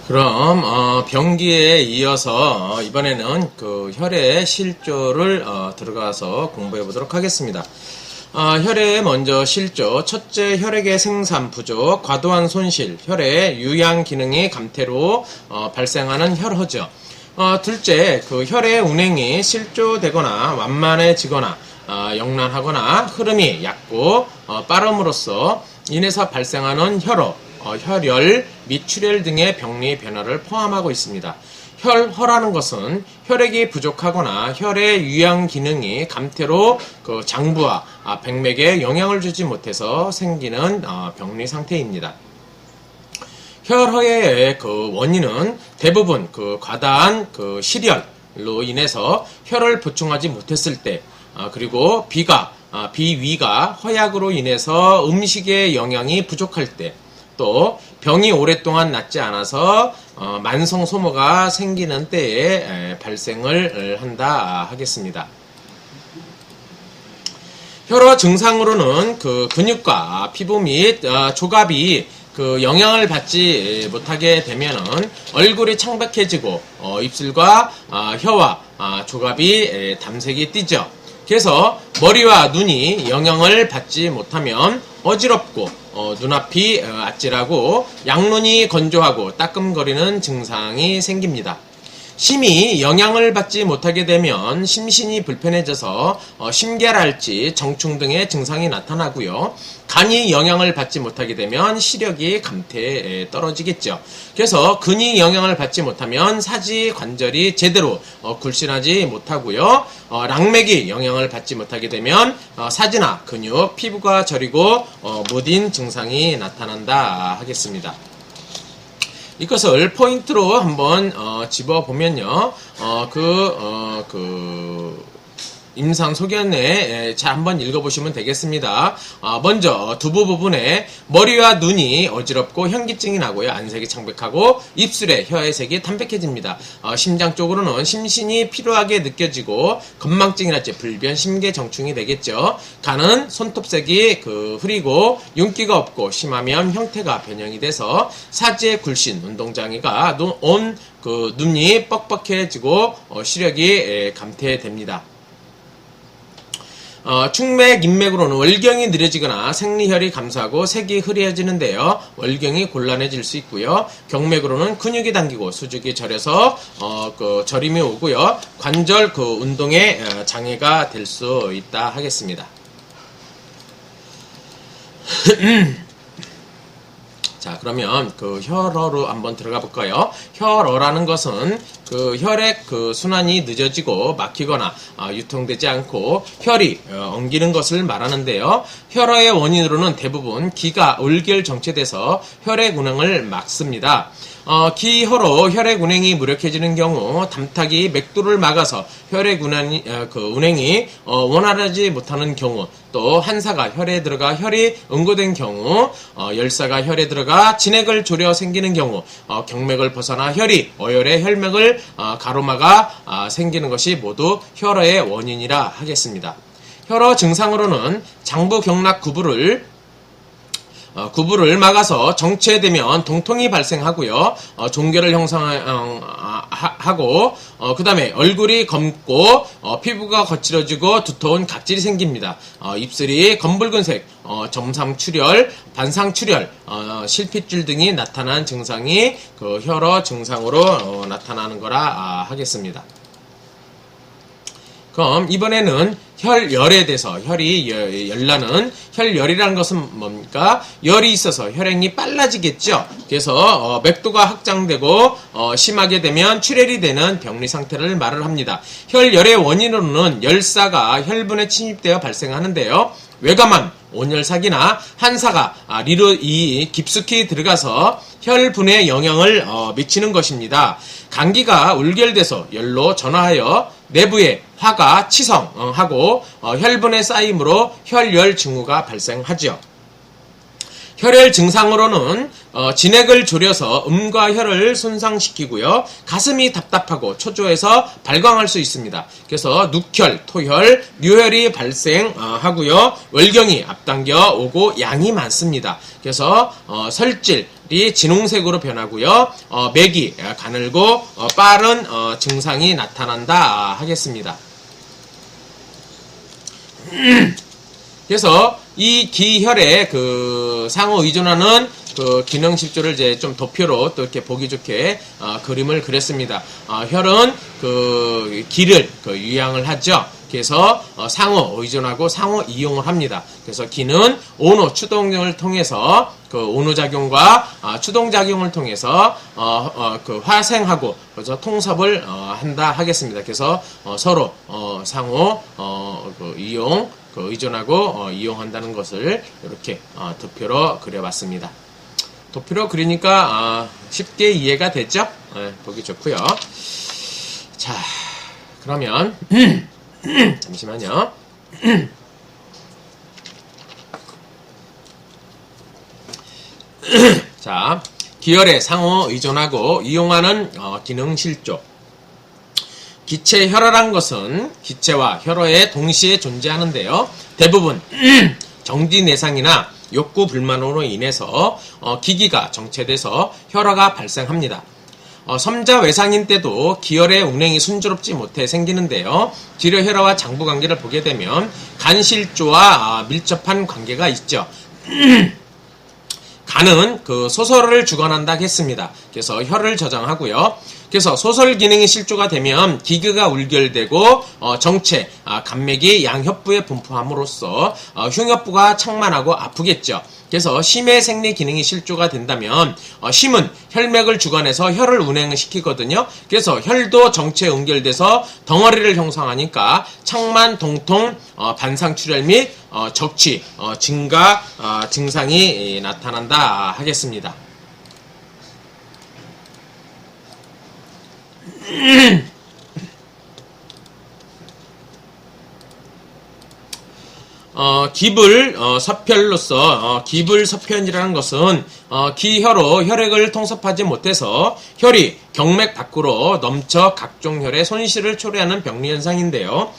그럼 병기에 이어서 이번에는 그 혈의 실조를 들어가서 공부해 보도록 하겠습니다. 혈의 먼저 실조, 첫째 혈액의 생산 부족, 과도한 손실, 혈의 유양 기능이 감퇴로 발생하는 혈허죠. 둘째, 그 혈의 운행이 실조되거나 완만해지거나 영란하거나 흐름이 얕고 빠름으로써 인해서 발생하는 혈허, 혈열 및 출혈 등의 병리 변화를 포함하고 있습니다. 혈허라는 것은 혈액이 부족하거나 혈의 유양 기능이 감퇴로 그 장부와 백맥에 영향을 주지 못해서 생기는 병리 상태입니다. 혈허의 그 원인은 대부분 그 과다한 그 실혈로 인해서 혈을 보충하지 못했을 때, 그리고 비위가 허약으로 인해서 음식의 영양이 부족할 때, 또 병이 오랫동안 낫지 않아서 만성 소모가 생기는 때에 발생을 한다 하겠습니다. 혈허 증상으로는 그 근육과 피부 및 조갑이 그 영향을 받지 못하게 되면은 얼굴이 창백해지고 입술과 혀와 조갑이 담색이 띠죠. 그래서 머리와 눈이 영향을 받지 못하면 어지럽고 눈앞이 아찔하고 양눈이 건조하고 따끔거리는 증상이 생깁니다. 심히 영향을 받지 못하게 되면 심신이 불편해져서 심계랄지 정충 등의 증상이 나타나고요. 간이 영향을 받지 못하게 되면 시력이 감퇴에 떨어지겠죠. 그래서 근이 영향을 받지 못하면 사지 관절이 제대로 굴신하지 못하고요. 락맥이 영향을 받지 못하게 되면 사지나 근육, 피부가 저리고 무딘 증상이 나타난다 하겠습니다. 이것을 포인트로 한번 집어보면요. 임상 소견에 잘 한번 읽어보시면 되겠습니다. 먼저 두부 부분에 머리와 눈이 어지럽고 현기증이 나고요. 안색이 창백하고 입술에 혀의 색이 담백해집니다. 심장 쪽으로는 심신이 피로하게 느껴지고 건망증이랄지 불변, 심계정충이 되겠죠. 간은 손톱색이 흐리고 윤기가 없고 심하면 형태가 변형이 돼서 사지의 굴신, 운동장애가 온 눈이 뻑뻑해지고 시력이 감퇴됩니다. 축맥, 인맥으로는 월경이 느려지거나 생리혈이 감소하고 색이 흐려지는데요. 월경이 곤란해질 수 있고요. 경맥으로는 근육이 당기고 수축이 저려서 저림이 오고요. 관절 운동에 장애가 될 수 있다 하겠습니다. 자, 그러면 혈허로 한번 들어가 볼까요? 혈허라는 것은 혈액 순환이 늦어지고 막히거나 유통되지 않고 혈이 엉기는 것을 말하는데요. 혈허의 원인으로는 대부분 기가 올결 정체돼서 혈액 운행을 막습니다. 기혈로 혈액 운행이 무력해지는 경우 담탁이 맥도를 막아서 혈액 운행이 원활하지 못하는 경우, 또 한사가 혈에 들어가 혈이 응고된 경우, 열사가 혈에 들어가 진액을 졸여 생기는 경우, 경맥을 벗어나 혈이 어혈의 혈맥을 가로막아 생기는 것이 모두 혈허의 원인이라 하겠습니다. 혈허 증상으로는 장부 경락 구부를 막아서 정체되면 동통이 발생하고요. 종결을 형성하고 그 다음에 얼굴이 검고 피부가 거칠어지고 두터운 각질이 생깁니다. 입술이 검붉은색, 점상출혈, 반상출혈, 실핏줄 등이 나타난 증상이 혈허 증상으로 나타나는 거라 하겠습니다. 그럼 이번에는 혈열에 대해서, 혈이 열나는 혈열이라는 것은 뭡니까? 열이 있어서 혈행이 빨라지겠죠. 그래서 맥도가 확장되고 심하게 되면 출혈이 되는 병리 상태를 말을 합니다. 혈열의 원인으로는 열사가 혈분에 침입되어 발생하는데요. 외감한 온열사기나 한사가 리로 깊숙이 들어가서 혈분에 영향을 미치는 것입니다. 감기가 울결돼서 열로 전화하여 내부에 화가 치성하고 혈분에 쌓임으로 혈열 증후가 발생하죠. 혈열 증상으로는 진액을 졸여서 음과 혀를 손상시키고요. 가슴이 답답하고 초조해서 발광할 수 있습니다. 그래서 눅혈, 토혈, 류혈이 발생하고요. 월경이 앞당겨 오고 양이 많습니다. 그래서 설질이 진홍색으로 변하고요. 맥이 가늘고 빠른 증상이 나타난다 하겠습니다. 그래서 이 기혈의 그 상호 의존하는 그 기능 실조를 이제 좀 도표로 또 이렇게 보기 좋게 그림을 그렸습니다. 혈은 그 기를 그 유양을 하죠. 그래서 상호 의존하고 상호 이용을 합니다. 그래서 기는 온호 추동을 통해서 그 온호작용과 추동작용을 통해서 그 화생하고 그래서 통섭을 한다 하겠습니다. 그래서 서로 상호 그 이용 그 의존하고 이용한다는 것을 이렇게 도표로 그려봤습니다. 도표로 그리니까 쉽게 이해가 됐죠? 보기 좋고요. 자, 그러면 잠시만요. 자, 기혈의 상호 의존하고 이용하는 기능 실조. 기체 혈어란 것은 기체와 혈어에 동시에 존재하는데요. 대부분 정지내상이나 욕구 불만으로 인해서 기기가 정체돼서 혈어가 발생합니다. 섬자외상인 때도 기혈의 운행이 순조롭지 못해 생기는데요. 기저혈어와 장부 관계를 보게 되면 간실조와 밀접한 관계가 있죠. 간은 그 소설을 주관한다 했습니다. 그래서 혈을 저장하고요. 그래서 소설 기능이 실조가 되면 기계가 울결되고 정체, 간맥이 양협부에 분포함으로써 흉협부가 창만하고 아프겠죠. 그래서 심의 생리 기능이 실조가 된다면 심은 혈맥을 주관해서 혈을 운행시키거든요. 그래서 혈도 정체에 응결돼서 덩어리를 형성하니까 창만, 동통, 반상출혈 및 적취, 증가 증상이 나타난다 하겠습니다. 기불 서편로서 기불 서편이라는 것은 기혈로 혈액을 통섭하지 못해서 혈이 경맥 밖으로 넘쳐 각종 혈의 손실을 초래하는 병리 현상인데요.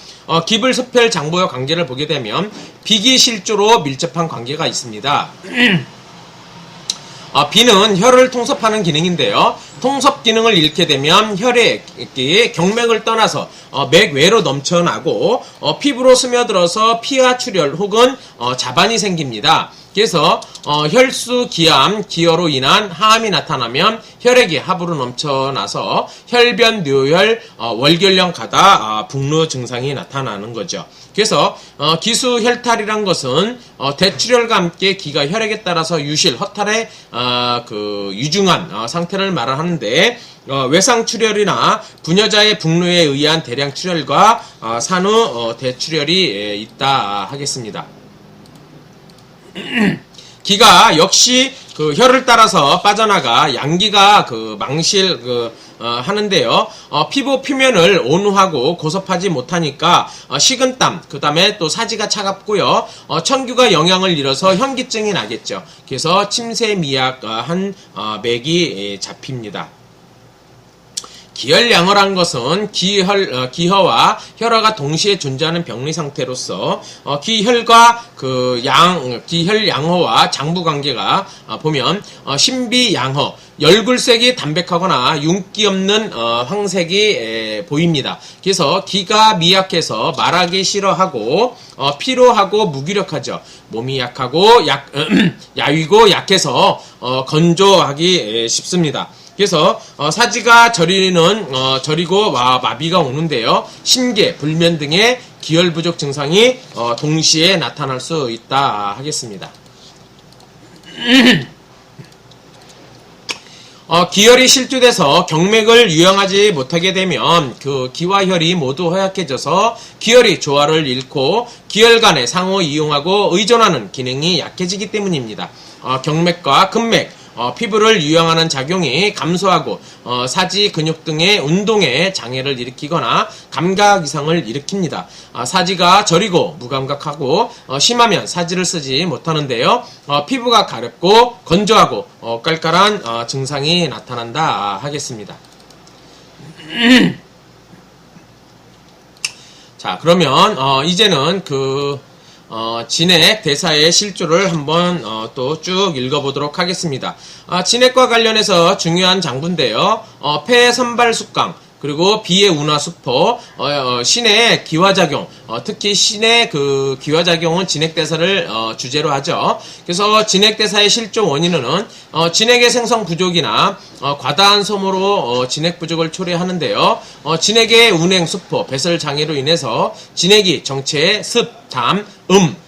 기불 서편 장부와 관계를 보게 되면 비기실조로 밀접한 관계가 있습니다. 비는 혈을 통섭하는 기능인데요. 통섭 기능을 잃게 되면 혈액이 경맥을 떠나서 맥 외로 넘쳐나고 피부로 스며들어서 피와 출혈 혹은 자반이 생깁니다. 그래서 혈수 기암, 기혈로 인한 하암이 나타나면 혈액이 하부로 넘쳐나서 혈변, 뇌혈, 월결령 가다, 북루 증상이 나타나는 거죠. 그래서 기수 혈탈이란 것은 대출혈과 함께 기가 혈액에 따라서 유실, 허탈의 그 유중한 상태를 말하는데 외상출혈이나 부녀자의 북루에 의한 대량 출혈과 산후 대출혈이 있다 하겠습니다. 기가 역시 그 혈을 따라서 빠져나가 양기가 그 망실 하는데요. 피부 표면을 온후하고 고섭하지 못하니까 식은땀, 그 다음에 또 사지가 차갑고요. 천규가 영향을 잃어서 현기증이 나겠죠. 그래서 침세미약한 맥이 잡힙니다. 기혈양허란 것은 기혈과 혈어가 동시에 존재하는 병리 상태로서 기혈과 기혈양허와 장부 관계가 보면 신비양허, 열굴색이 담백하거나 윤기 없는 황색이 보입니다. 그래서 기가 미약해서 말하기 싫어하고 피로하고 무기력하죠. 몸이 약하고 야위고 약해서 건조하기 쉽습니다. 그래서 사지가 저리고 마비가 오는데요. 심계, 불면 등의 기혈 부족 증상이 동시에 나타날 수 있다 하겠습니다. 기혈이 실조돼서 경맥을 유양하지 못하게 되면 그 기와 혈이 모두 허약해져서 기혈이 조화를 잃고 기혈 간의 상호 이용하고 의존하는 기능이 약해지기 때문입니다. 경맥과 근맥, 피부를 유영하는 작용이 감소하고 사지, 근육 등의 운동에 장애를 일으키거나 감각 이상을 일으킵니다. 사지가 저리고 무감각하고 심하면 사지를 쓰지 못하는데요. 피부가 가렵고 건조하고 깔깔한 증상이 나타난다 하겠습니다. 자, 그러면 이제는 진액 대사의 실조를 한번 또 쭉 읽어보도록 하겠습니다. 진액과 관련해서 중요한 장부인데요. 폐 선발 숙강, 그리고 비의 운화 수포, 신의 기화작용, 특히 신의 기화작용은 진액대사를 주제로 하죠. 그래서 진액대사의 실조 원인은 진액의 생성 부족이나 과다한 소모로 진액 부족을 초래하는데요. 진액의 운행 수포, 배설 장애로 인해서 진액이 정체의 습, 담,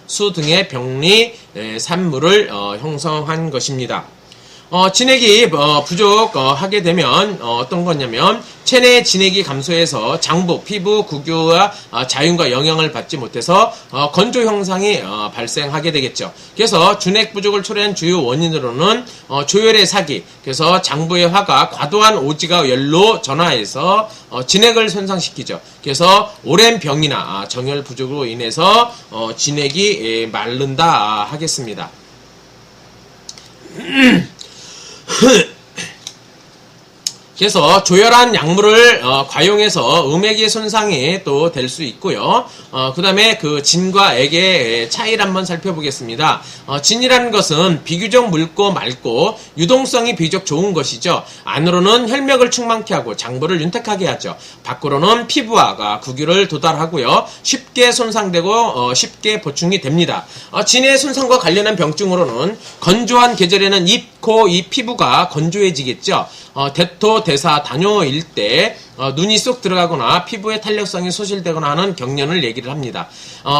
수 등의 병리, 산물을 형성한 것입니다. 진액이 부족하게 되면 어떤 거냐면 체내 진액이 감소해서 장부, 피부, 구교와 자윤과 영향을 받지 못해서 건조 현상이 발생하게 되겠죠. 그래서 준액 부족을 초래한 주요 원인으로는 조혈의 사기, 그래서 장부의 화가 과도한 오지가 열로 전화해서 진액을 손상시키죠. 그래서 오랜 병이나 정혈 부족으로 인해서 진액이 마른다 하겠습니다. 그래서 조혈한 약물을 과용해서 음액의 손상이 또 될 수 있고요. 그 다음에 진과 액의 차이를 한번 살펴보겠습니다. 진이라는 것은 비교적 묽고 맑고 유동성이 비교적 좋은 것이죠. 안으로는 혈맥을 충만케 하고 장부를 윤택하게 하죠. 밖으로는 피부와 구규를 도달하고요. 쉽게 손상되고 쉽게 보충이 됩니다. 진의 손상과 관련한 병증으로는 건조한 계절에는 입, 코, 이 피부가 건조해지겠죠. 대토, 대사, 단뇨일 때 눈이 쏙 들어가거나 피부의 탄력성이 소실되거나 하는 경련을 얘기를 합니다.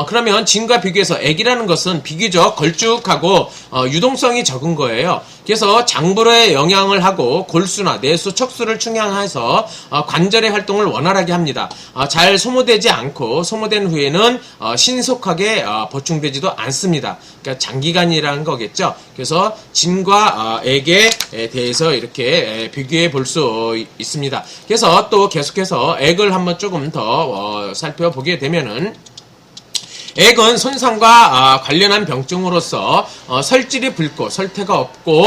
그러면 진과 비교해서 액이라는 것은 비교적 걸쭉하고 유동성이 적은 거예요. 그래서 장부에 영향을 하고 골수나 내수, 척수를 충향해서 관절의 활동을 원활하게 합니다. 잘 소모되지 않고 소모된 후에는 신속하게 보충되지도 않습니다. 그러니까 장기간이라는 거겠죠. 그래서 진과 액에 대해서 이렇게 비교해 볼 수 있습니다. 그래서 또 계속해서 액을 한번 조금 더 살펴보게 되면은 액은 손상과 관련한 병증으로서 설질이 붉고 설태가 없고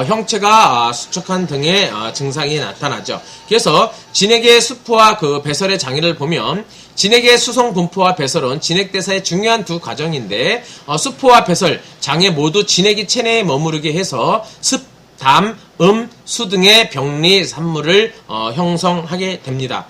형체가 수척한 등의 증상이 나타나죠. 그래서 진액의 수포와 배설의 장애를 보면 진액의 수송 분포와 배설은 진액대사의 중요한 두 과정인데 수포와 배설, 장애 모두 진액이 체내에 머무르게 해서 습, 담, 수 등의 병리 산물을 형성하게 됩니다.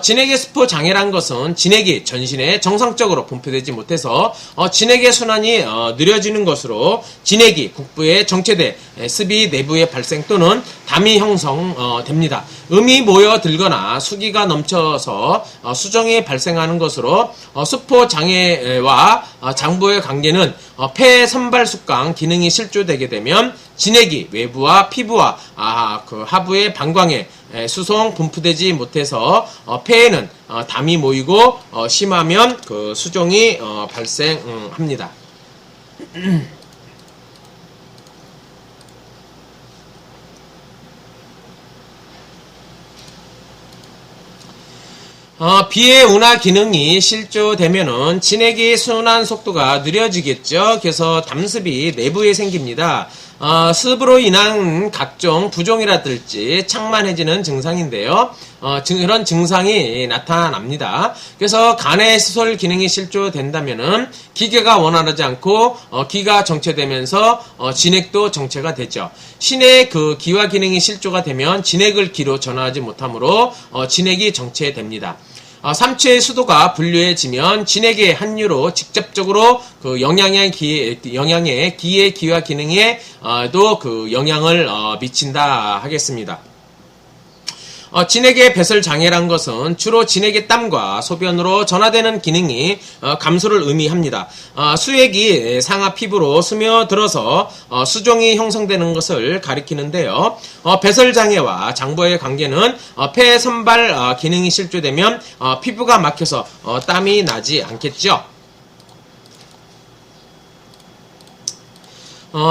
진액의 수포 장애란 것은 진액이 전신에 정상적으로 분포되지 못해서 진액의 순환이 느려지는 것으로 진액이 국부에 정체돼 습이 내부에 발생 또는 담이 형성됩니다. 음이 모여들거나 수기가 넘쳐서 수정이 발생하는 것으로 수포 장애와 장부의 관계는 폐 선발 숙강 기능이 실조되게 되면 진액이 외부와 피부와 하부의 방광에 수송 분포되지 못해서 폐에는 담이 모이고 심하면 수종이 발생합니다. 비의 운하 기능이 실조되면은 진액의 순환 속도가 느려지겠죠. 그래서 담습이 내부에 생깁니다. 습으로 인한 각종 부종이라든지 창만해지는 증상인데요. 그런 증상이 나타납니다. 그래서 간의 수솔 기능이 실조된다면은 기계가 원활하지 않고 기가 정체되면서 진액도 정체가 되죠. 신의 기화 기능이 실조가 되면 진액을 기로 전하지 못하므로 진액이 정체됩니다. 삼체의 수도가 분류해지면 진액의 함유로 직접적으로 영양의 기의 기화 기능에도 영향을 미친다 하겠습니다. 진액의 배설 장애란 것은 주로 진액의 땀과 소변으로 전하되는 기능이 감소를 의미합니다. 수액이 상하 피부로 스며들어서 수종이 형성되는 것을 가리키는데요. 배설 장애와 장부의 관계는 폐 선발 기능이 실조되면 피부가 막혀서 땀이 나지 않겠죠.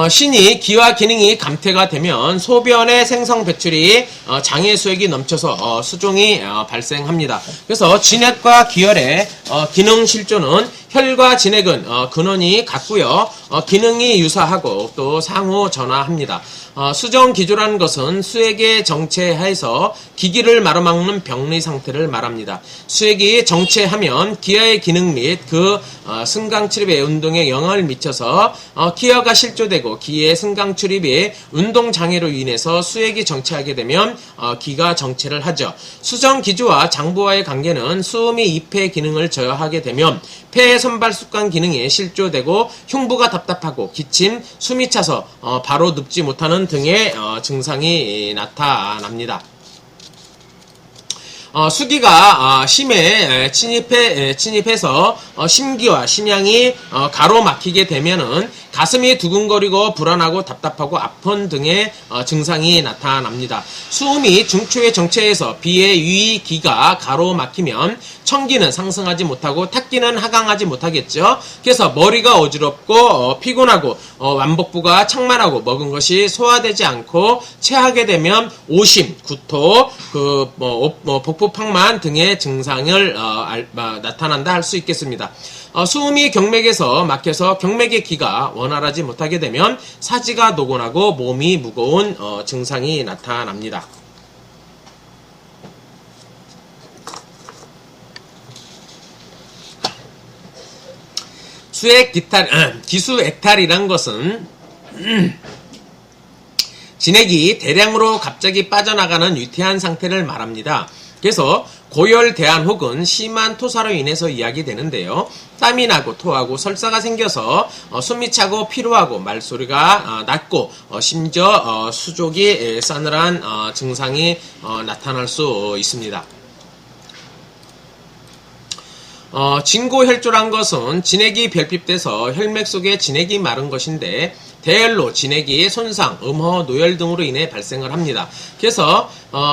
신이 기와 기능이 감퇴가 되면 소변의 생성 배출이 장의 수액이 넘쳐서 수종이 발생합니다. 그래서 진액과 기혈의 기능 실조는 혈과 진액은 근원이 같고요. 기능이 유사하고 또 상호 전화합니다. 수정 기조라는 것은 수액의 정체하에서 기기를 마로막는 병리 상태를 말합니다. 수액이 정체하면 기하의 기능 및 그 승강 출입의 운동에 영향을 미쳐서 기하가 실조되고 기의 승강 출입이 운동 장애로 인해서 수액이 정체하게 되면 기가 정체를 하죠. 수정 기조와 장부와의 관계는 수음이 이폐 기능을 저하하게 되면 폐의 선발 습관 기능이 실조되고 흉부가 답답하고 기침, 숨이 차서 바로 눕지 못하는 등의 증상이 나타납니다. 수기가 심에 침입해서 심기와 심양이 가로막히게 되면은 가슴이 두근거리고 불안하고 답답하고 아픈 등의 증상이 나타납니다. 수음이 중추의 정체에서 비의 위기가 가로막히면 청기는 상승하지 못하고 탁기는 하강하지 못하겠죠. 그래서 머리가 어지럽고 피곤하고 완복부가 창만하고 먹은 것이 소화되지 않고 체하게 되면 오심, 구토, 복부팡만 등의 증상을 나타난다 할 수 있겠습니다. 수음이 경맥에서 막혀서 경맥의 기가 원활하지 못하게 되면 사지가 노곤하고 몸이 무거운 증상이 나타납니다. 기수액탈이란 것은 진액이 대량으로 갑자기 빠져나가는 위태한 상태를 말합니다. 그래서 고열대한 혹은 심한 토사로 인해서 이야기되는데요. 땀이 나고 토하고 설사가 생겨서 숨이 차고 피로하고 말소리가 낮고 심지어 수족이 싸늘한 증상이 나타날 수 있습니다. 진고혈조란 것은 진액이 별핍돼서 혈맥 속에 진액이 마른 것인데 대열로 진액이 손상, 음허, 노열 등으로 인해 발생을 합니다. 그래서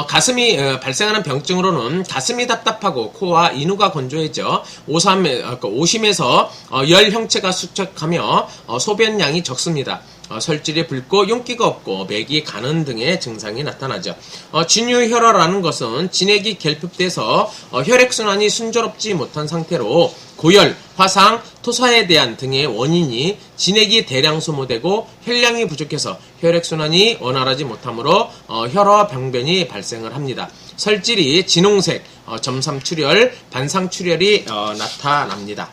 가슴이 발생하는 병증으로는 가슴이 답답하고 코와 인후가 건조해져 오심에서 열 형체가 수척하며 소변량이 적습니다. 설질이 붉고 윤기가 없고 맥이 가는 등의 증상이 나타나죠. 진유혈어라는 것은 진액이 결핍돼서 혈액순환이 순조롭지 못한 상태로 고열, 화상, 토사에 대한 등의 원인이 진액이 대량 소모되고 혈량이 부족해서 혈액순환이 원활하지 못하므로 혈어병변이 발생을 합니다. 설질이 진홍색, 점삼출혈, 반상출혈이 나타납니다.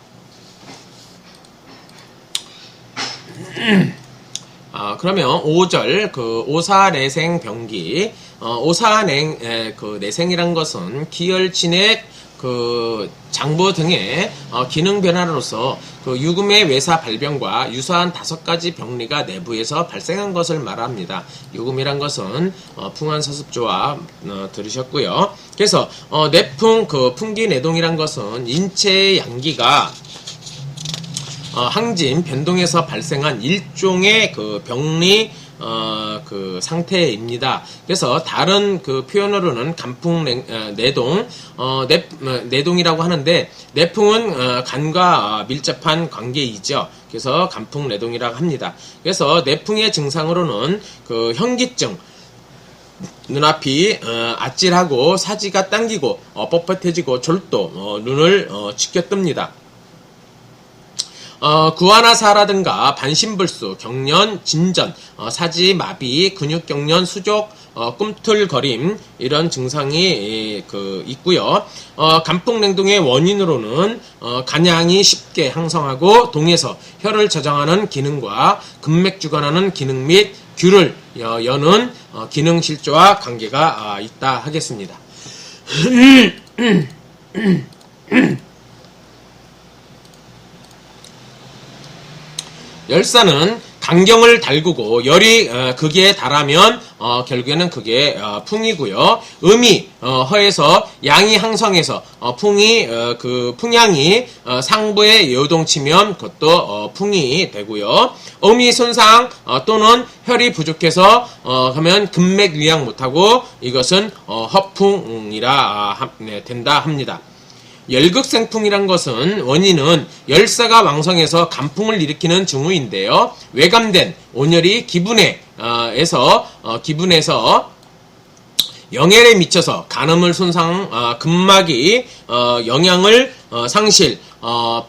그러면 5절 오사내생 병기 내생이란 것은 기혈, 진액, 장부 등의 기능 변화로서 유금의 외사 발병과 유사한 5가지 병리가 내부에서 발생한 것을 말합니다. 유금이란 것은 풍한서습조와 들으셨고요. 그래서 내풍, 풍기내동이란 것은 인체의 양기가 항진, 변동에서 발생한 일종의 병리 상태입니다. 그래서 다른 표현으로는 간풍 내동, 내동이라고 하는데 내풍은 간과 밀접한 관계이죠. 그래서 간풍 내동이라고 합니다. 그래서 내풍의 증상으로는 현기증, 눈앞이 아찔하고 사지가 당기고 뻣뻣해지고 졸도, 눈을 치켜뜹니다. 구하나사라든가 반신불수, 경련, 진전, 사지, 마비, 근육경련, 수족, 꿈틀거림 이런 증상이 있고요. 간풍냉동의 원인으로는 간양이 쉽게 항성하고 동에서 혈을 저장하는 기능과 금맥주관하는 기능 및 귤을 여는 기능 실조와 관계가 있다 하겠습니다. 열사는 간경을 달구고 열이 극에 달하면 결국에는 그게 풍이고요. 음이 허에서 양이 항성해서 풍이 풍향이 상부에 요동치면 그것도 풍이 되고요. 음이 손상 또는 혈이 부족해서 하면 금맥 위양 못하고 이것은 허풍이라 된다 합니다. 열극생풍이란 것은 원인은 열사가 왕성해서 간풍을 일으키는 증후인데요. 외감된 온열이 기분에서 영혈에 미쳐서 간음을 손상, 근막이 영양을 상실,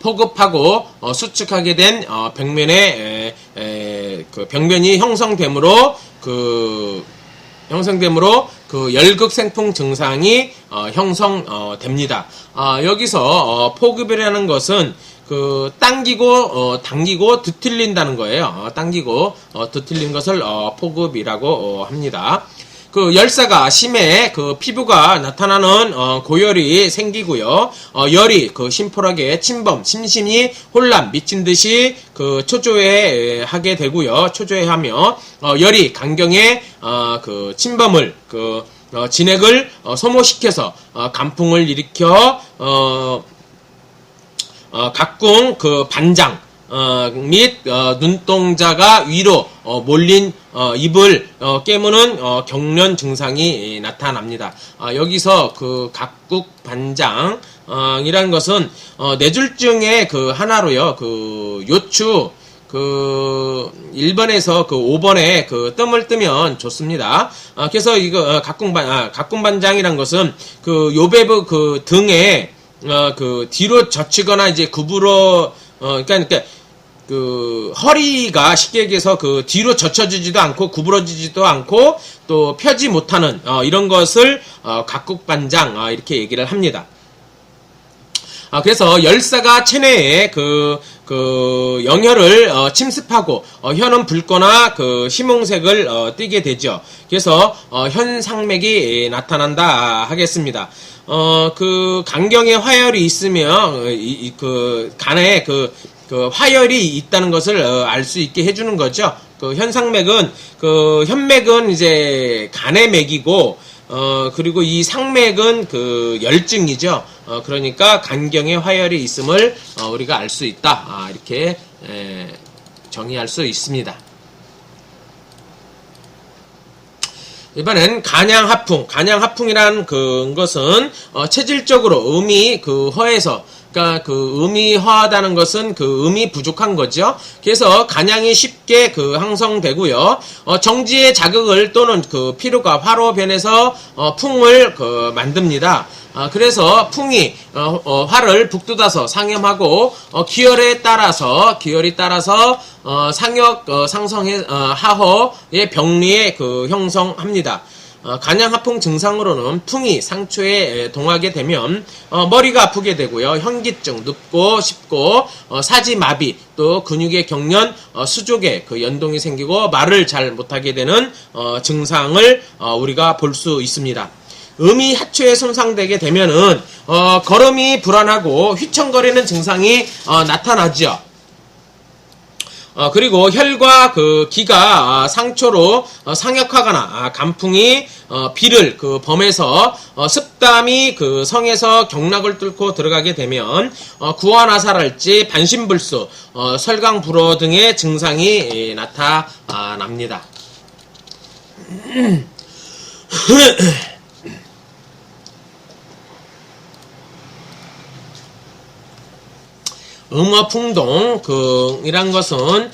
포급하고 수축하게 된 병변이 형성되므로 열극생풍 증상이 형성됩니다. 여기서 포급이라는 것은 당기고 뒤틀린다는 거예요. 당기고 뒤틀린 것을 포급이라고 합니다. 열사가 심해 피부가 나타나는 고열이 생기고요. 열이 심플하게 침범, 심신이 혼란, 미친 듯이 초조해하게 되고요. 초조해하며 열이 간경의 침범을 진액을 소모시켜서 간풍을 일으켜 각궁 반장 및 눈동자가 위로 몰린 입을 깨무는 경련 증상이 나타납니다. 여기서 각국반장이라는 것은 뇌졸중의 하나로요. 요추 1번에서 5번에 뜸을 뜨면 좋습니다. 그래서 이거 각궁반장이란 것은 요배부 등에 뒤로 젖히거나 이제 굽으로 그러니까 허리가 쉽게 얘기해서 뒤로 젖혀지지도 않고 구부러지지도 않고 또 펴지 못하는 이런 것을 각국반장 이렇게 얘기를 합니다. 그래서 열사가 체내에 영혈을 침습하고 혀는 붉거나 희몽색을 띠게 되죠. 그래서 현상맥이 나타난다 하겠습니다. 간경에 화열이 있으면 간에 화열이 있다는 것을 알 수 있게 해주는 거죠. 현상맥은 현맥은 이제 간의 맥이고 그리고 이 상맥은 열증이죠. 그러니까 간경에 화열이 있음을 우리가 알 수 있다. 이렇게 정의할 수 있습니다. 이번엔 간양하풍. 간양하풍이란 것은 체질적으로 음이 허해서 그러니까 음이 허하다는 것은 음이 부족한 거죠. 그래서 간양이 쉽게 항성되고요. 정지의 자극을 또는 피로가 화로 변해서 풍을 만듭니다. 그래서 풍이 화를 북돋아서 상염하고 기혈이 따라서 상역 상성의 하허의 병리에 형성합니다. 간양하풍 증상으로는 풍이 상초에 동하게 되면 머리가 아프게 되고요. 현기증, 눕고 싶고 사지마비, 또 근육의 경련, 수족에 연동이 생기고 말을 잘 못하게 되는 증상을 우리가 볼 수 있습니다. 음이 하초에 손상되게 되면은 걸음이 불안하고 휘청거리는 증상이 나타나죠. 그리고 혈과 기가 상초로 상역하거나 간풍이 비를 범해서 습담이 성에서 경락을 뚫고 들어가게 되면 구화나살할지 반신불수, 설강불허 등의 증상이 나타납니다. 음어풍동이란 것은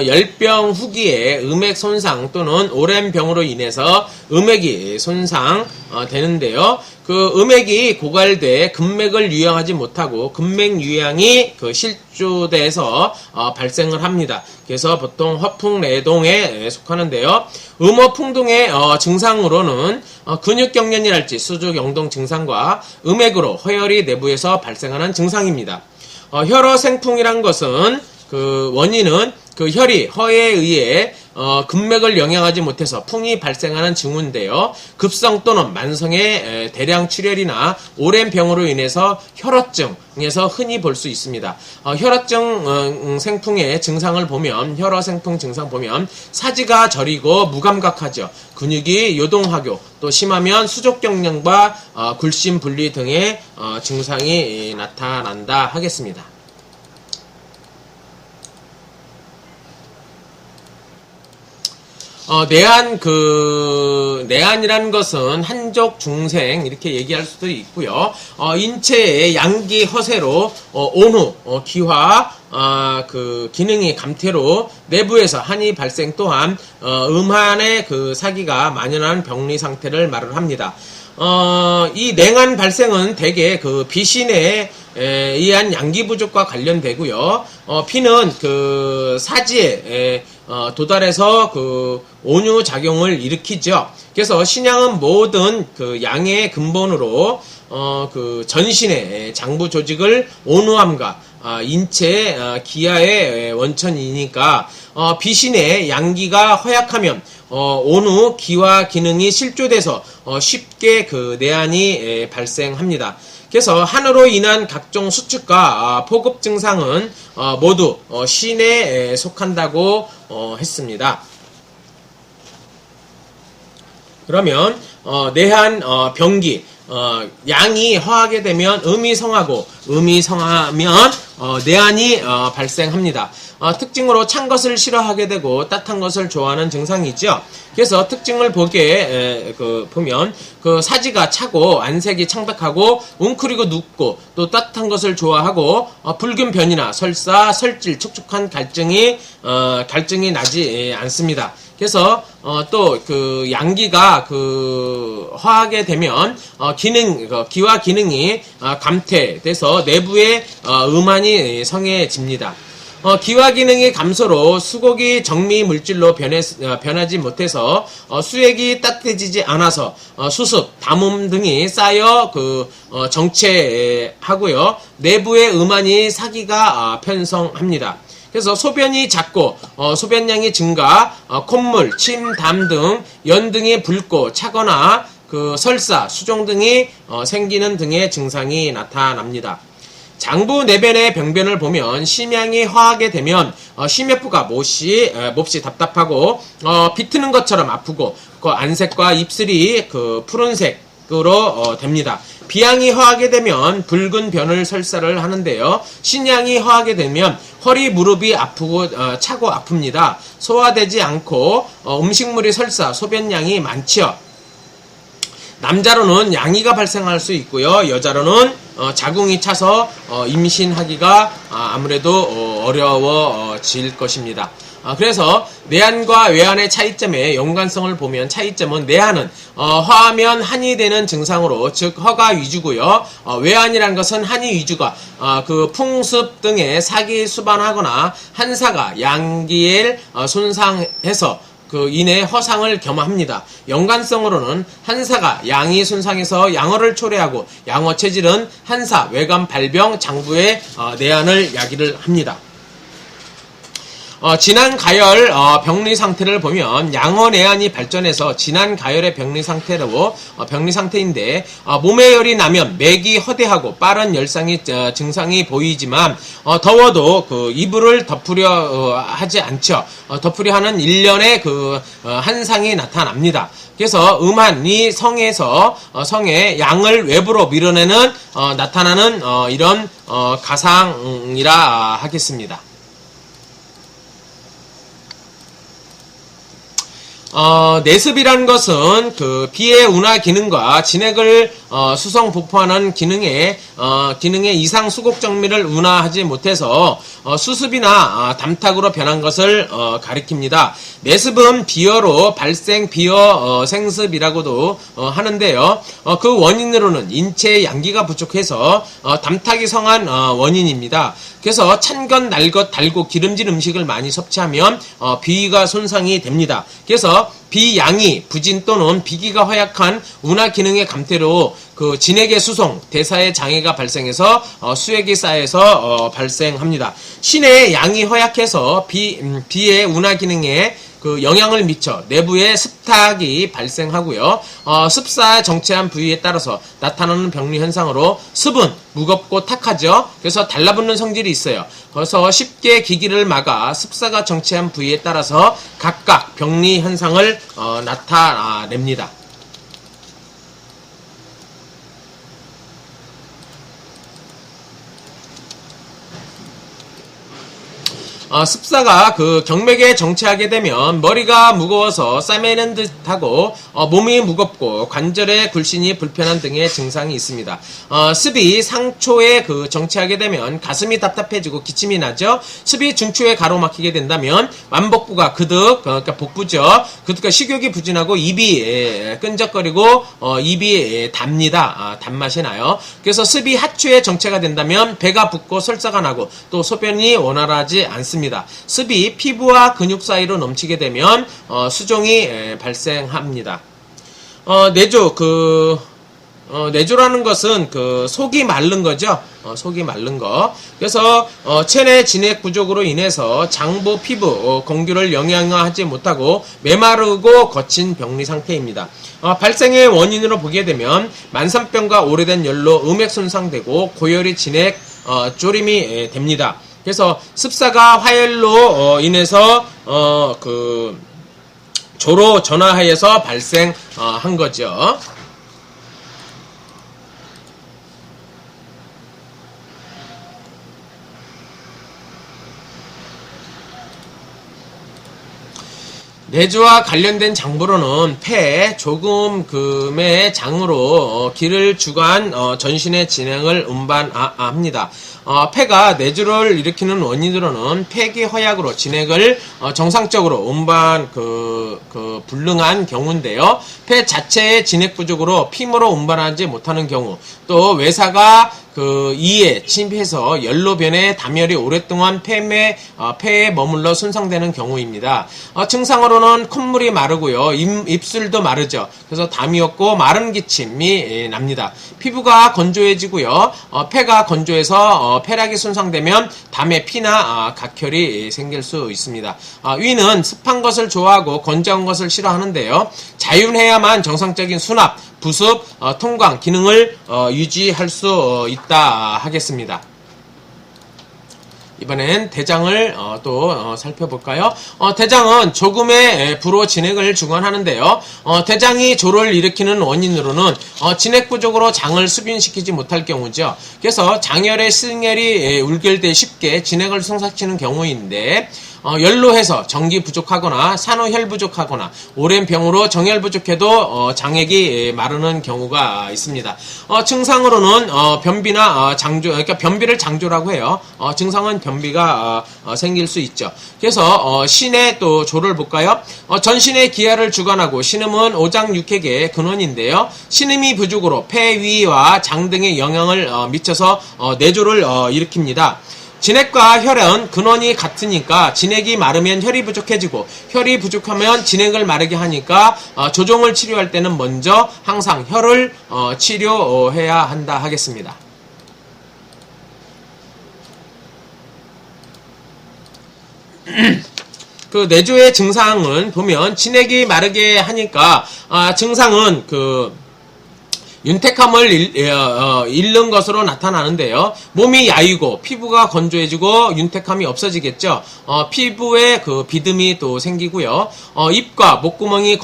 열병 후기에 음액 손상 또는 오랜 병으로 인해서 음액이 손상되는데요. 음액이 고갈돼 근맥을 유양하지 못하고 근맥 유양이 실조돼서 발생을 합니다. 그래서 보통 화풍내동에 속하는데요. 음어풍동의 증상으로는 근육경련이랄지 수족영동 증상과 음액으로 허혈이 내부에서 발생하는 증상입니다. 혈어생풍이란 것은 원인은 혈이 허에 의해 근맥을 영양하지 못해서 풍이 발생하는 징후인데요. 급성 또는 만성의 대량 출혈이나 오랜 병으로 인해서 혈어증에서 흔히 볼 수 있습니다. 혈어증 생풍의 증상을 보면 혈어생풍 증상 보면 사지가 저리고 무감각하죠. 근육이 요동하고 또 심하면 수족경련과 굴심 분리 등의 증상이 나타난다 하겠습니다. 내한이라는 것은 한족 중생 이렇게 얘기할 수도 있고요. 인체의 양기 허세로 온후, 기화, 기능이 감퇴로 내부에서 한이 발생 또한 음한의 사기가 만연한 병리 상태를 말을 합니다. 이 냉한 발생은 대개 비신에 의한 양기 부족과 관련되고요. 피는 사지에 도달해서 온유 작용을 일으키죠. 그래서 신양은 모든 양의 근본으로 전신의 장부 조직을 온후함과 인체 기하의 원천이니까 비신의 양기가 허약하면 온후 기화 기능이 실조돼서 쉽게 내한이 발생합니다. 그래서 한으로 인한 각종 수축과 포급 증상은 모두 신에 속한다고 했습니다. 그러면 내한 병기 양이 허하게 되면 음이 성하고 음이 성하면 내한이 발생합니다. 특징으로 찬 것을 싫어하게 되고 따뜻한 것을 좋아하는 증상이죠. 그래서 특징을 보면 사지가 차고 안색이 창백하고 웅크리고 눕고 또 따뜻한 것을 좋아하고 붉은 변이나 설사, 설질, 촉촉한 갈증이 나지 않습니다. 그래서 또 양기가 허하게 되면 기와 기능이 감퇴돼서 내부에 음한이 성해집니다. 기화 기능의 감소로 수곡이 정미 물질로 변하지 못해서 수액이 따뜻해지지 않아서 수습, 담음 등이 쌓여 정체하고요. 내부의 음한이 사기가 편성합니다. 그래서 소변이 작고 소변량이 증가, 콧물, 침, 담 등 연 등이 붉고 차거나 설사, 수종 등이 생기는 등의 증상이 나타납니다. 장부 내변의 병변을 보면 심양이 허하게 되면 심혈부가 몹시 답답하고 비트는 것처럼 아프고 안색과 입술이 푸른색으로 됩니다. 비양이 허하게 되면 붉은 변을 설사를 하는데요. 신양이 허하게 되면 허리 무릎이 아프고 차고 아픕니다. 소화되지 않고 음식물이 설사 소변량이 많지요. 남자로는 양이가 발생할 수 있고요. 여자로는 자궁이 차서 임신하기가 아무래도 어려워질 것입니다. 그래서 내한과 외한의 차이점의 연관성을 보면 차이점은 내한은 허하면 한이 되는 증상으로 즉 허가 위주고요. 외한이라는 것은 한이 위주가 풍습 등의 사기 수반하거나 한사가 양기를 손상해서 인해 허상을 겸합니다. 연관성으로는 한사가 양이 손상해서 양어를 초래하고 양어 체질은 한사, 외관, 발병, 장부의 내한을 야기를 합니다. 진한 가열 병리 상태를 보면 양어 내한이 발전해서 진한 가열의 병리 상태인데 몸에 열이 나면 맥이 허대하고 빠른 열상이 증상이 보이지만 더워도 이불을 덮으려 하지 않죠. 덮으려 하는 일련의 한상이 나타납니다. 그래서 음한이 성에 양을 외부로 밀어내는 나타나는 이런 가상이라 하겠습니다. 내습이라는 것은 비의 운하 기능과 진액을 수성 부포하는 기능의 이상 수곡 정밀을 운하하지 못해서 수습이나 담탁으로 변한 것을 가리킵니다. 내습은 비어로 발생 비어 생습이라고도 하는데요. 그 원인으로는 인체의 양기가 부족해서 담탁이 성한 원인입니다. 그래서 찬 것, 날 것, 달고 기름진 음식을 많이 섭취하면 비위가 손상이 됩니다. 그래서 비양이 부진 또는 비기가 허약한 운하 기능의 감퇴로 진액의 수송, 대사의 장애가 발생해서 수액이 쌓여서 발생합니다. 신의 양이 허약해서 비의 운하 기능에 영향을 미쳐 내부에 습탁이 발생하고요. 습사 정체한 부위에 따라서 나타나는 병리 현상으로 습은 무겁고 탁하죠. 그래서 달라붙는 성질이 있어요. 그래서 쉽게 기기를 막아 습사가 정체한 부위에 따라서 각각 병리 현상을 나타냅니다. 습사가 그 경맥에 정체하게 되면 머리가 무거워서 싸매는 듯하고 몸이 무겁고 관절의 굴신이 불편한 등의 증상이 있습니다. 습이 상초에 그 정체하게 되면 가슴이 답답해지고 기침이 나죠. 습이 중추에 가로막히게 된다면 완복부가 그러니까 복부죠. 그러니까 식욕이 부진하고 입이 끈적거리고 입이 답니다. 단맛이 나요. 그래서 습이 하추에 정체가 된다면 배가 붓고 설사가 나고 또 소변이 원활하지 않습니다. 습이 피부와 근육 사이로 넘치게 되면 수종이 발생합니다. 내조 내조라는 것은 그 속이 마른 거죠. 속이 마른 거. 그래서 체내 진액 부족으로 인해서 장부, 피부, 공기를 영양하지 못하고 메마르고 거친 병리 상태입니다. 발생의 원인으로 보게 되면 만성병과 오래된 열로 음액 손상되고 고열이 진액 졸임이 됩니다. 그래서 습사가 화열로 인해서 조로 전화하여서 발생한 거죠. 내조와 관련된 장부로는 폐, 조금금의 장으로 기를 주관 전신의 진행을 운반합니다. 폐가 내조를 일으키는 원인으로는 폐기 허약으로 진액을 정상적으로 운반 불능한 경우인데요. 폐 자체의 진액 부족으로 피모로 운반하지 못하는 경우, 또 외사가 이에 침입해서 열로 변해 담열이 오랫동안 폐에 머물러 손상되는 경우입니다. 증상으로는 콧물이 마르고요. 입술도 마르죠. 그래서 담이 없고 마른 기침이 납니다. 피부가 건조해지고요. 폐가 건조해서 폐락이 손상되면 담에 피나 각혈이 생길 수 있습니다. 위는 습한 것을 좋아하고 건조한 것을 싫어하는데요. 자윤해야만 정상적인 수납, 부습, 통광 기능을 유지할 수 있다 하겠습니다. 이번엔 대장을 또 살펴볼까요? 대장은 조금의 부로 진액을 주관하는데요. 대장이 조를 일으키는 원인으로는 진액 부족으로 장을 수변시키지 못할 경우죠. 그래서 장열의 승열이 울결돼 쉽게 진액을 숭삭치는 경우인데, 열로해서 정기 부족하거나 산후혈 부족하거나 오랜 병으로 정혈 부족해도 장액이 마르는 경우가 있습니다. 증상으로는 변비나 장조, 그러니까 변비를 장조라고 해요. 증상은 변비가 생길 수 있죠. 그래서 신의 또 조를 볼까요? 전신의 기하를 주관하고 신음은 오장육획의 근원인데요. 신음이 부족으로 폐, 위와 장 등의 영향을 미쳐서 내조를 일으킵니다. 진액과 혈은 근원이 같으니까 진액이 마르면 혈이 부족해지고 혈이 부족하면 진액을 마르게 하니까 조종을 치료할 때는 먼저 항상 혈을 치료해야 한다 하겠습니다. 내조의 증상은 보면 진액이 마르게 하니까 증상은 윤택함을 잃는 것으로 나타나는데요. 몸이 야이고 피부가 건조해지고 윤택함이 없어지겠죠. 피부에 비듬이 또 생기고요. 입과 목구멍이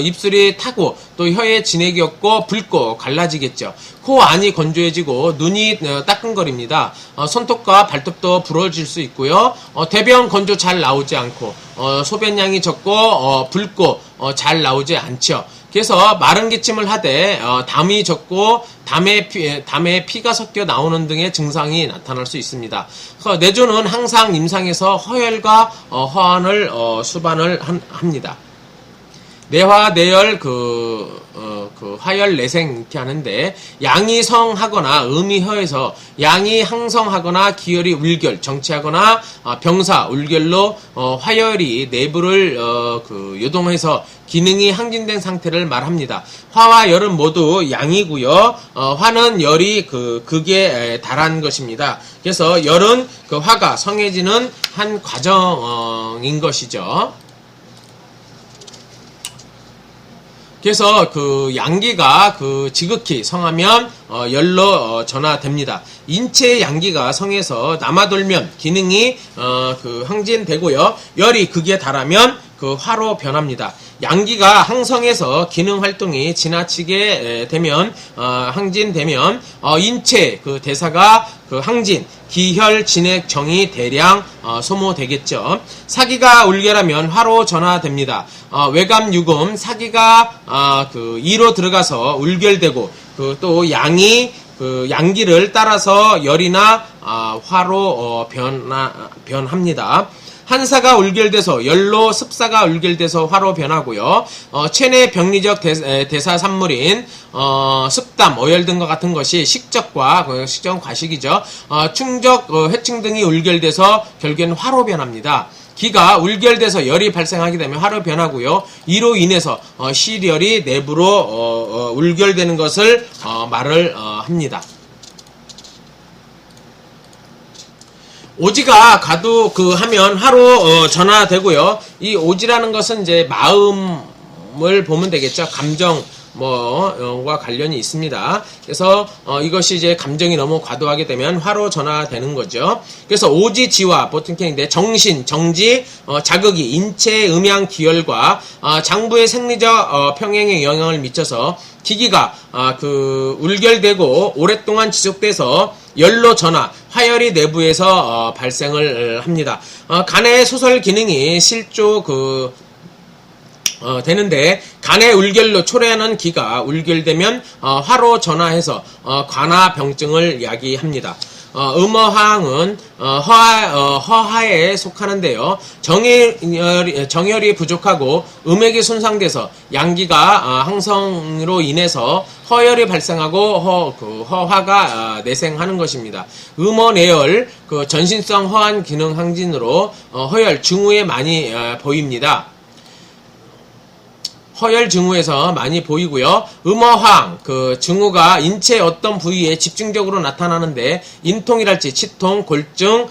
입술이 타고 또 혀에 진액이 없고 붉고 갈라지겠죠. 코 안이 건조해지고 눈이 따끔거립니다. 손톱과 발톱도 부러질 수 있고요. 대변 건조 잘 나오지 않고 소변량이 적고 붉고 잘 나오지 않죠. 그래서 마른 기침을 하되 담이 적고 담에 피가 섞여 나오는 등의 증상이 나타날 수 있습니다. 내조는 항상 임상에서 허혈과 허안을 수반을 합니다. 내화, 내열, 화열, 내생 이렇게 하는데, 양이 성하거나 음이 혀에서 양이 항성하거나 기혈이 울결, 정체하거나 병사, 울결로 화열이 내부를 요동해서 기능이 항진된 상태를 말합니다. 화와 열은 모두 양이고요. 화는 열이 극에 달한 것입니다. 그래서 열은 화가 성해지는 한 과정인 것이죠. 그래서 양기가 지극히 성하면 열로 전화됩니다. 인체의 양기가 성해서 남아돌면 기능이 항진되고요. 열이 극에 달하면 화로 변합니다. 양기가 항성해서 기능 활동이 지나치게 되면 항진되면 인체 대사가 그 항진, 기혈, 진액, 정이 대량 소모되겠죠. 사기가 울결하면 화로 전화됩니다. 외감, 유금, 사기가 그 이로 들어가서 울결되고 그 또 양이 그 양기를 따라서 열이나 화로 변합니다. 한사가 울결돼서 열로, 습사가 울결돼서 화로 변하고요. 체내 병리적 대사 산물인 습담, 어열 등과 같은 것이 식적과 식적은 과식이죠. 충적, 회충 등이 울결돼서 결국엔 화로 변합니다. 기가 울결돼서 열이 발생하게 되면 화로 변하고요. 이로 인해서 실열이 내부로 울결되는 것을 말을 합니다. 오지가 가도 하면 화로 전화되고요. 이 오지라는 것은 이제 마음을 보면 되겠죠. 감정 과 관련이 있습니다. 그래서 이것이 이제 감정이 너무 과도하게 되면 화로 전화되는 거죠. 그래서 오지지와 보통 캔인데 정신, 정지, 자극이 인체 음양 기혈과 장부의 생리적 평행에 영향을 미쳐서 기기가 울결되고 오랫동안 지속돼서 열로 전화, 화열이 내부에서 발생을 합니다. 간의 소설 기능이 실조 되는데 간의 울결로 초래하는 기가 울결되면 화로 전화해서 관화병증을 야기합니다. 음어하항은 허하에 속하는데요. 정혈이 부족하고 음액이 손상돼서 양기가 항성으로 인해서 허열이 발생하고 허화가 내생하는 것입니다. 음어내열, 전신성 허한 기능 항진으로 허열 증후에 많이 보입니다. 허열 증후에서 많이 보이고요. 음어황, 증후가 인체 어떤 부위에 집중적으로 나타나는데 인통이랄지 치통, 골증,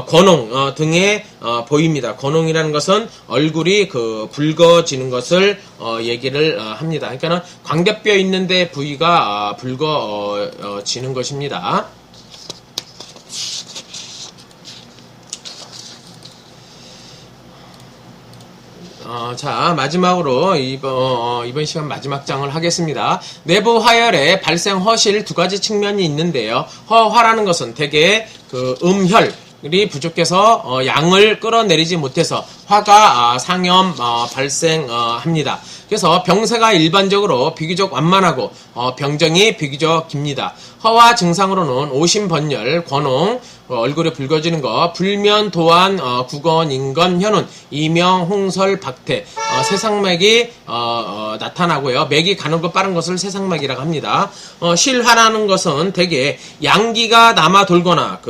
권홍 등에 보입니다. 권홍이라는 것은 얼굴이 붉어지는 것을 얘기를 합니다. 그러니까는 광대뼈 있는데 부위가 붉어지는 것입니다. 자, 마지막으로 이번 시간 마지막 장을 하겠습니다. 내부 화열의 발생 허실 두 가지 측면이 있는데요. 허화라는 것은 대개 음혈이 부족해서 양을 끌어내리지 못해서 화가 상염 발생합니다. 그래서 병세가 일반적으로 비교적 완만하고 병정이 비교적 깁니다. 허화 증상으로는 오심번열, 권홍, 얼굴이 붉어지는 거, 불면, 도안, 구건, 인건, 현운, 이명, 홍설, 박태, 세상맥이 나타나고요. 맥이 가는 것 빠른 것을 세상맥이라고 합니다. 실화라는 것은 대개 양기가 남아 돌거나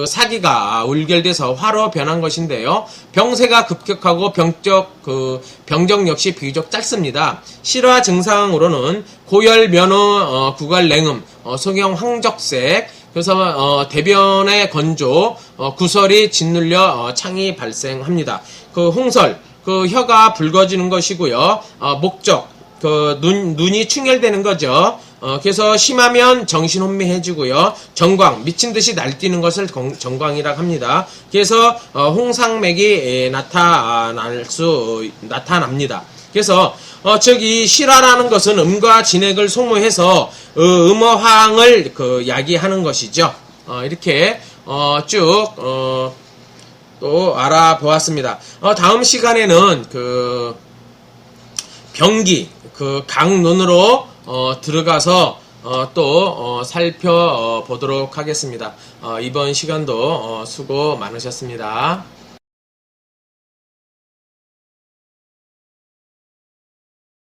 사기가 울결돼서 화로 변한 것인데요. 병세가 급격하고 병정 역시 비교적 짧습니다. 실화 증상으로는 고열, 면허, 구갈, 냉음, 소경, 황적색, 그래서 대변의 건조, 구설이 짓눌려 창이 발생합니다. 홍설, 혀가 붉어지는 것이고요. 목적, 눈이 충혈되는 거죠. 그래서 심하면 정신 혼미해지고요. 정광, 미친 듯이 날뛰는 것을 정광이라고 합니다. 그래서 홍상맥이 나타납니다. 그래서 이 실화라는 것은 음과 진액을 소모해서 음어항을 야기하는 것이죠. 이렇게 쭉 또 알아보았습니다. 다음 시간에는 병기 강론으로 들어가서 또 살펴보도록 하겠습니다. 이번 시간도 수고 많으셨습니다.